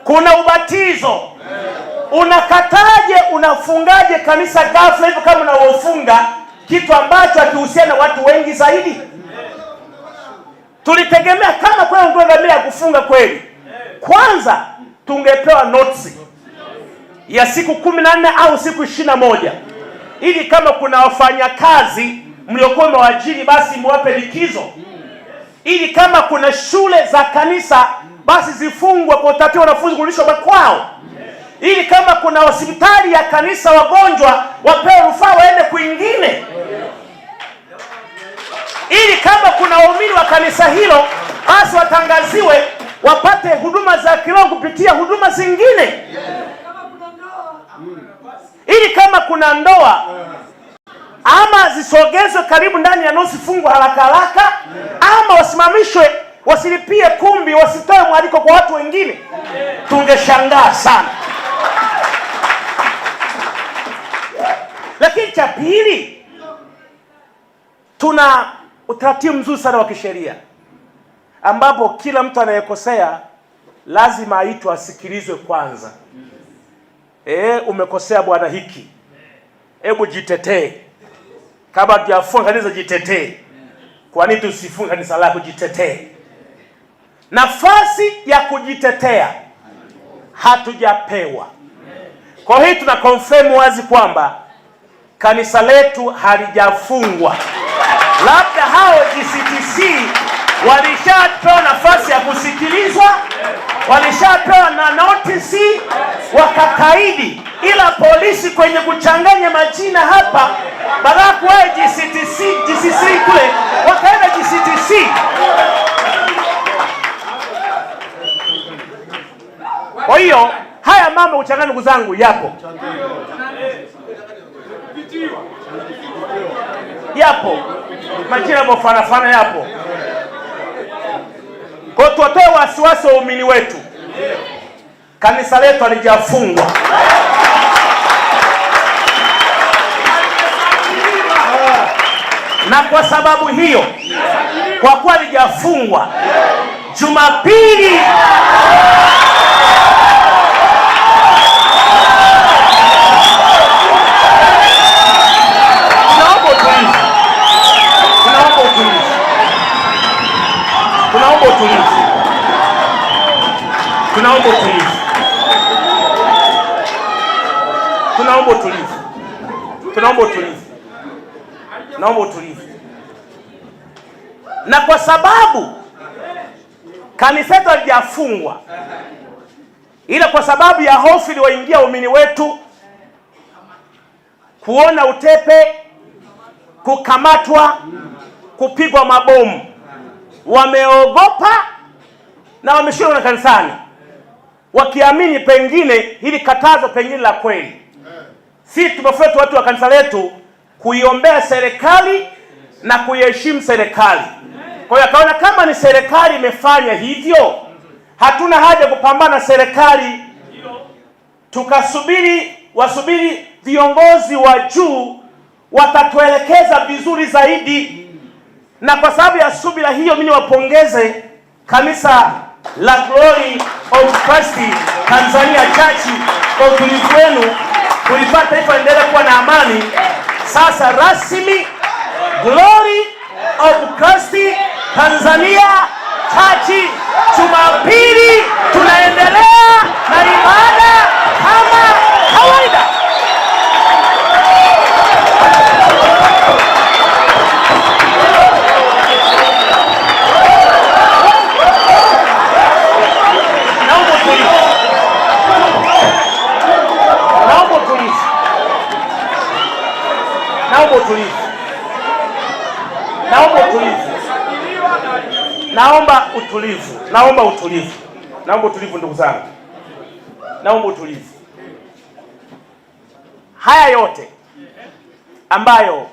Kuna ubatizo. Unakataje, unafungaje kanisa ghafla hivyo kama unaofunga kitu ambacho hakihusiana na watu wengi zaidi? Tulitegemea kama kwa ngombe ya kufunga kweli, kwanza tungepewa notice ya siku 14 au siku 21, ili kama kuna wafanyakazi mliokuwa mwaajiri basi muwape likizo, ili kama kuna shule za kanisa basi zifungwe kwa utatiwa wanafunzi kurudishwa makwao, ili kama kuna hospitali ya kanisa wagonjwa wapewe rufaa waende kwingine, ili kama kuna waumini wa kanisa hilo basi watangaziwe wapate huduma za kiroho kupitia huduma zingine, ili kama kuna ndoa ama zisogezwe karibu ndani ya nusu fungu haraka, ama wasimamishwe, wasilipie kumbi, wasitoe mwaliko kwa watu wengine. Tungeshangaa sana. Lakini cha pili, tuna utaratibu mzuri sana wa kisheria ambapo kila mtu anayekosea lazima aitwe asikilizwe kwanza. Umekosea bwana hiki, hebu jitetee. Kama hujafunga kanisa, jitetee. Kwa nini tusifunge kanisa lako? Jitetee. Nafasi ya kujitetea hatujapewa. Kwa hiyo tuna confirm wazi kwamba kanisa letu halijafungwa. Labda hao GCTC walishapewa nafasi ya kusikilizwa, walishapewa na notice wakakaidi, ila polisi kwenye kuchanganya majina hapa badala kwa GCC kule wakaenda GCTC. Kwa hiyo haya mambo kuchanganya, ndugu zangu, yapo majina yanafanana yapo. Kwa tuwatoe wasiwasi wa waumini wetu, kanisa letu halijafungwa. Na kwa sababu hiyo, kwa kuwa halijafungwa, Jumapili Tunaomba utulivu. Na kwa sababu kanisa letu halijafungwa, ila kwa sababu ya hofu iliyoingia waumini wetu kuona utepe, kukamatwa, kupigwa mabomu, wameogopa na wameshindwa na kanisani, wakiamini pengine hili katazo pengine la kweli. Sisi tumefuata watu wa kanisa letu kuiombea serikali na kuiheshimu serikali. Kwa hiyo akaona kama ni serikali imefanya hivyo, hatuna haja kupambana na serikali, wasubiri viongozi wa juu watatuelekeza vizuri zaidi. Na kwa sababu ya subira hiyo, mimi niwapongeze kanisa la Glory of Christ Tanzania Church kwa utulivu wenu kulipata taifa endelee kuwa na amani. Sasa rasmi Glory of Christ Tanzania Church, Jumapili tunaendelea na ibada kama kawaida. Naomba utulivu ndugu zangu. Naomba utulivu. Haya yote ambayo